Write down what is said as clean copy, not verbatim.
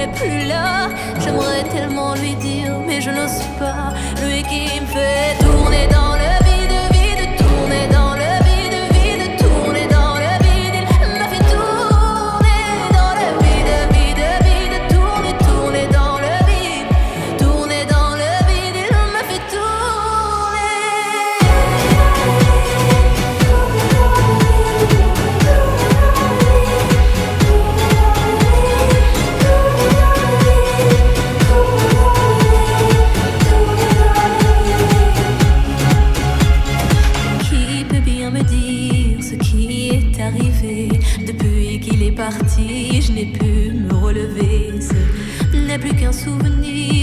n'est plus là. J'aimerais tellement lui dire, mais je n'ose pas. Lui qui me fait tourner dans le vide, vide, tourner dans le vide, vide, tourner dans le vide. Il m'a fait tourner dans le vide, vide, vide, tourner, tourner dans le vide, tourner dans le vide. Il m'a fait depuis qu'il est parti, je n'ai pu me relever. Ce n'est plus qu'un souvenir.